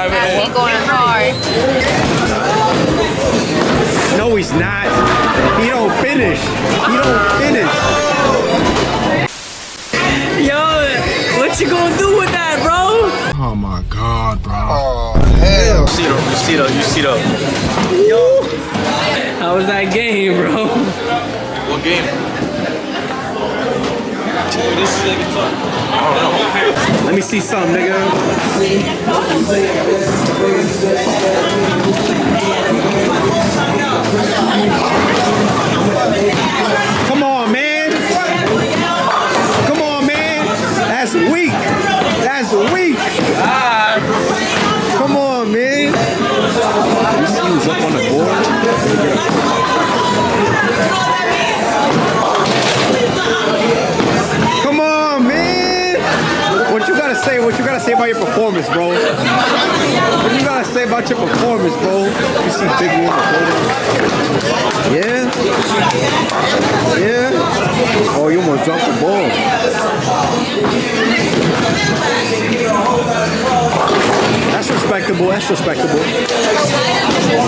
He's going hard. No, he's not. He don't finish. He don't finish. Yo, what you gonna do with that, bro? Oh my God, bro. Oh, hell. You see though. Yo. How was that game, bro? What game? Let me see something, nigga. Come on, man. Come on, man. That's weak. That's weak. Come on, man. You see who's up on the board? Come on, man. What you gotta say? What you gotta say about your performance, bro? What you gotta say about your performance, bro? You see big room. Yeah? Yeah? Oh, you almost dropped the ball. That's respectable. That's respectable.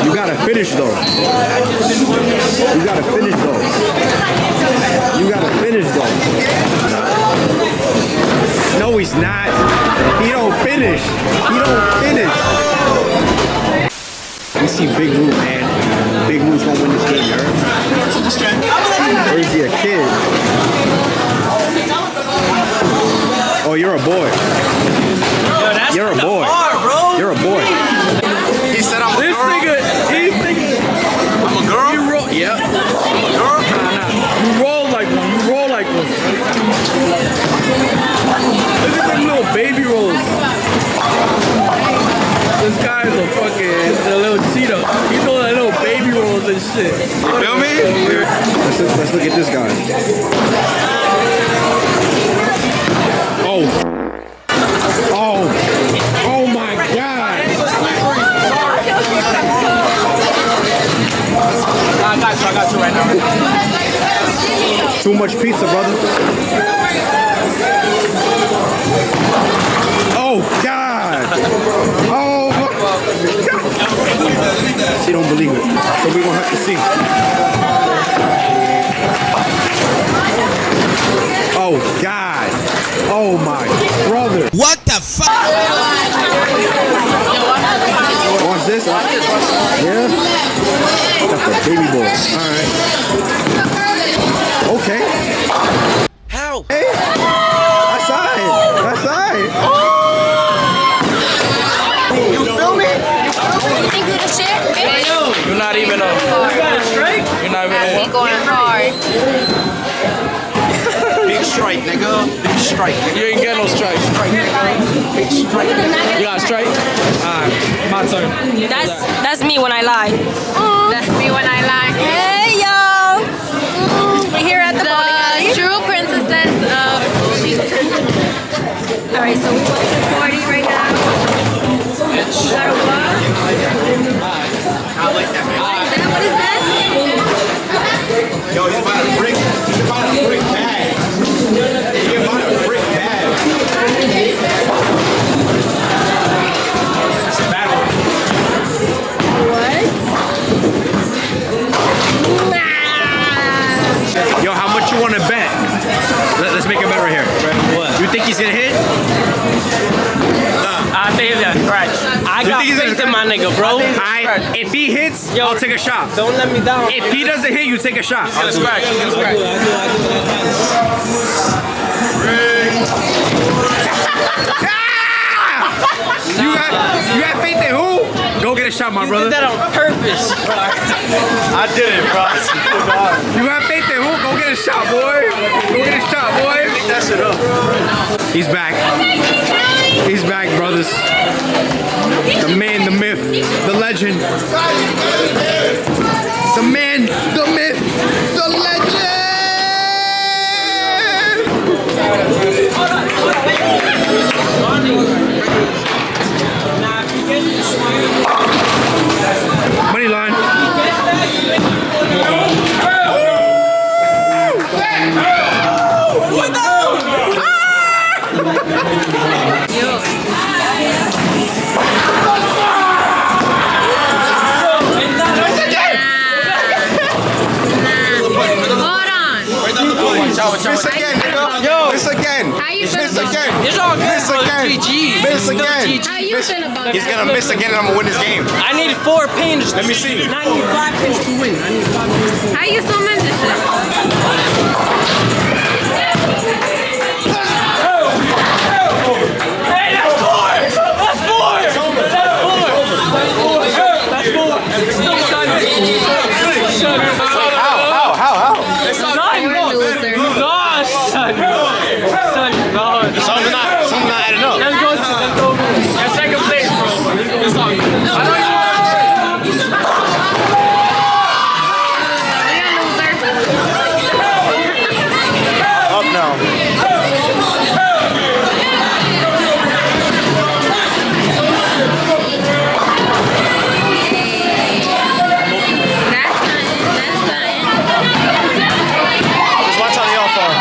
You gotta finish, though. You gotta finish, though. You gotta finish, though. No, he's not. He don't finish. He don't finish. You see Big Lou, man. Big Lou's gonna win this game, you heard? Or is he a kid? Oh, you're a boy. Yo, that's You're a boy. Hard, bro. You're a boy. He said I'm a This girl. nigga, he's thinking. I'm a girl. You roll, yep. I'm a girl. Nah. You roll like one. You roll like one. Look at them little baby rolls. This guy's a fucking little Cheeto. He's doing like little baby rolls and shit. You feel me? Let's look at this guy. Oh. Oh. Oh my God. I got you right now. Too much pizza, brother. Oh God. Oh. She don't believe it, so we gonna have to see. Oh God. Oh my brother. What the fuck? Watch this. Yeah. Got the baby boy. All right. Okay. How? Hey. That's alright. That's alright. You feel me? You think you the shit? You're not even a. You got a strike? You're not even He's going hard. Big strike, nigga. Big strike, nigga. You ain't get no strike. Big strike. You got a strike? Alright, my turn. That's me when I lie. That's me when I lie. Hey y'all! We're here at the True princesses of. All right, so we're watching party right now. You got a what? What is that? Yo, he's about to break. He's about to break bag. He's about to break bag. That's a bad one. Yo, how much you want to bet? Let's make a bet right here. What? You think he's gonna hit? I think he's gonna scratch. I got think he's faith gonna in my nigga, bro. If he hits, Yo, I'll take a shot. Don't let me down. If he doesn't hit, you take a shot. He's gonna scratch. He's gonna scratch. You got faith in who? Go get a shot, my You brother. did that on purpose. I did it, bro. You got faith in who? Go get a shot, boy. Go get a shot, boy. Pick that shit up. He's back. He's back, brothers. The man, the myth, the legend. The man, the myth, the legend. Money line. again. How you feel Miss about again. that? It's all good, Miss bro. again. GG. Miss again. How you feel about He's that? gonna miss again and I'm gonna win this game. I need 4 pins. Let me see. I need 5 pins to win. I need 5 pins to win. How you zoom in this shit? Hey, that's 4! That's 4! That's 4! That's 4! How? Loser. Gosh, son. Son, God. Something's not adding up. Let's go. That's second place, bro. It's all good. I don't even Up now. Just watch how they all fall.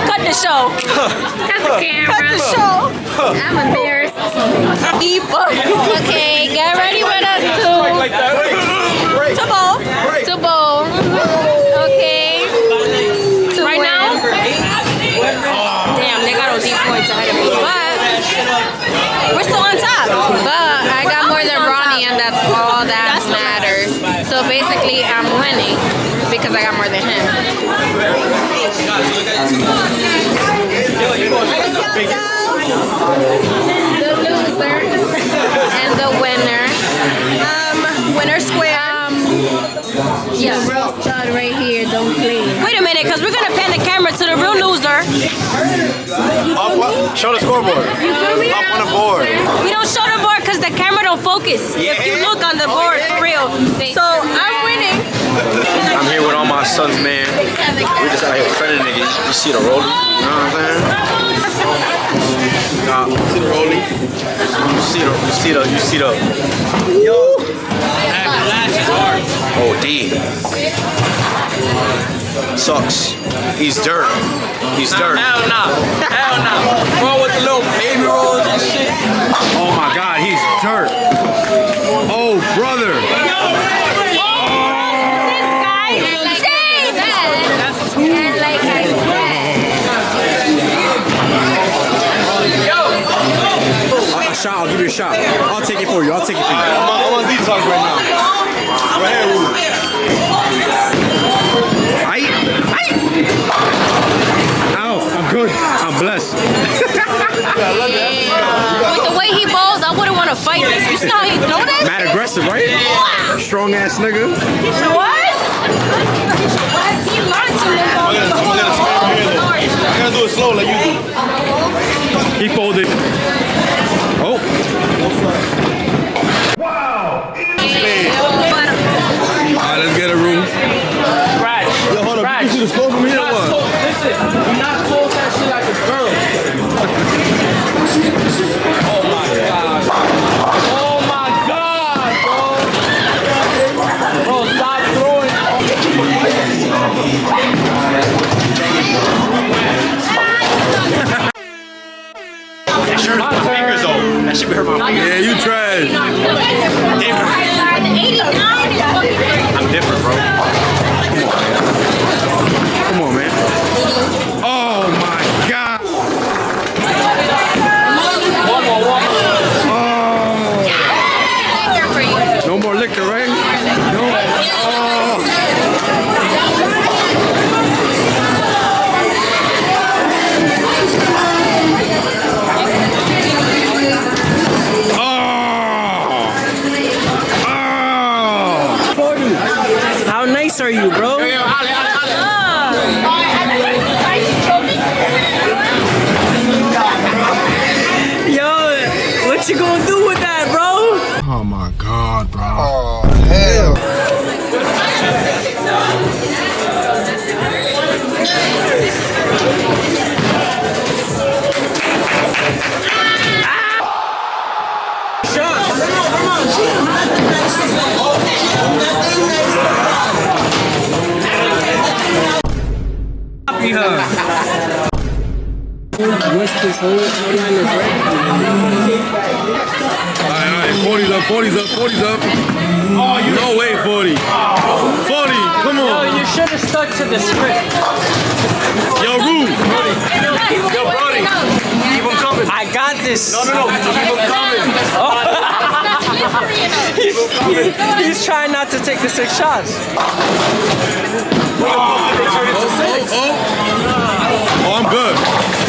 Cut the show. Cut the camera. Cut the show. I'm embarrassed. Okay, get ready with us to bowl. To bowl. Okay. To right now? Damn, they got all deep points ahead of me. But we're still on top. But I got more than Ronnie, and that's all that matters. So basically, I'm winning because I got more than him. The loser and the winner. Winner square. Yeah. Real stud right here. Don't play. Wait a minute, because we're gonna pan the camera to the real loser. Up, show the scoreboard. You feel me? Up on the board. We don't show the board because the camera don't focus. If you look on the board, for real. So I'm winning. I'm here with all my sons, man. We just out here training niggas. You see the rolling? You know what I'm saying? See the rolling? You see the. Yo. Oh, D. Sucks. He's dirt. He's dirt. Hell nah. Bro, with the little baby rolls and shit. Oh my God, he's dirt. Oh, brother. A shot, I'll give you a shot. I'll take it for you. I'm on detox right now. Right here, Ruben. Ow, I'm good. I'm blessed. With the way he bowls, I wouldn't want to fight this. You see how he throw that? Mad aggressive, right? Strong ass nigga. What? He learned to live on the I gotta do it slow like you do. He folded. Oh. Alright, let's get a room. Scratch. Yo, hold up. You see the score from here or what? Listen, you're not told that shit like a girl. Oh my God. Oh my God, bro. Bro, stop throwing. That shirt is my fingers though. That should be hurt my fingers. Yeah, you trash. I'm different, bro. Come on, man. Oh my God. Oh. No more liquor, right? No. Oh. How nice are you, bro? Yo, what you gonna do with that, bro? Oh my God, bro. Oh, hell. Shot. What's this whole line is right? Alright, 40's up, 40's up, 40's up. No way, 40. 40, come No, on. you should have stuck to the script. Yo, Rube. Yo, Brody. Keep him coming. I got this. No. Keep him coming. He's trying not to take the 6 shots. Oh, I'm good.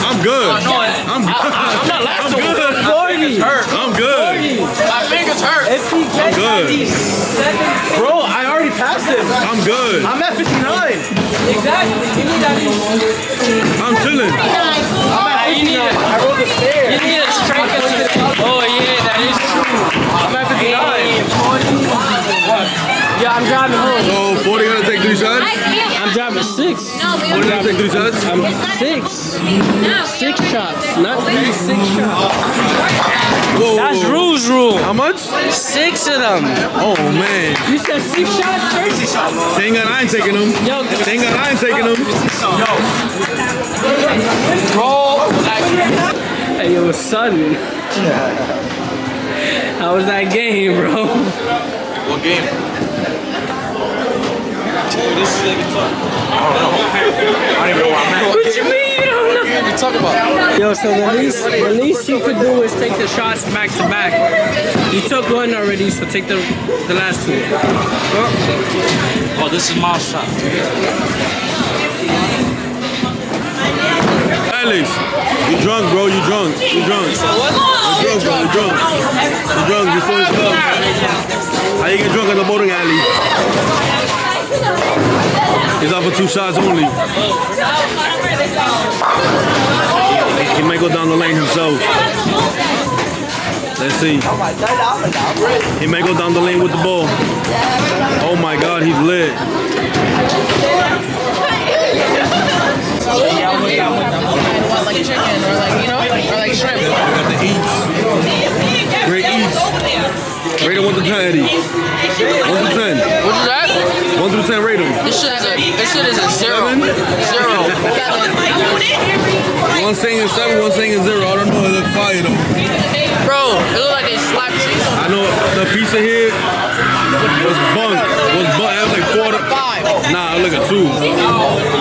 I'm good. I'm good. I'm not last I'm good. I'm good. My fingers hurt. If he gets good. these 7, Bro, I already passed him. I'm good. I'm at 59. exactly. You need at least. I'm chilling. You need a, I rode the stairs. you need a strike us. Oh yeah, that is true. I'm at 59. Yeah, I'm driving home. So 40 gonna take 3 shots? I'm driving 6. 40 gonna take 3 shots? I'm 6. 6 shots, not 3. 6 shots. Whoa, That's Rue's rule. How much? 6 of them. Oh man. You said 6 shots first? Thank God I ain't taking them. Yo, Thank God I ain't taking them. hey, yo, son. How was that game, bro? What game? What you mean you don't know? What you talking about? Yo, so the least you could do is take the shots back to back. You took one already, so take the last 2. Oh, this is my shot. Alex, you drunk, bro. You drunk. You drunk. You drunk, bro. You drunk. You drunk. You still in club. How you get drunk at the bowling alley? He's out for 2 shots only. He might go down the lane himself. Let's see. He may go down the lane with the ball. Oh my God, he's lit. Like chicken or like, you know, or like shrimp. Got the eats. Great eats. Rate him 1 to 10, Eddie. 1 to 10. What is that? 1 through 10, rate him. This shit is a 0. 0. One saying is 7, one saying is 0. I don't know. It looks fire though. Bro, it look like they slapped cheese on I know the pizza here was bunk. It was like 4 to 5. Nah, look at 2.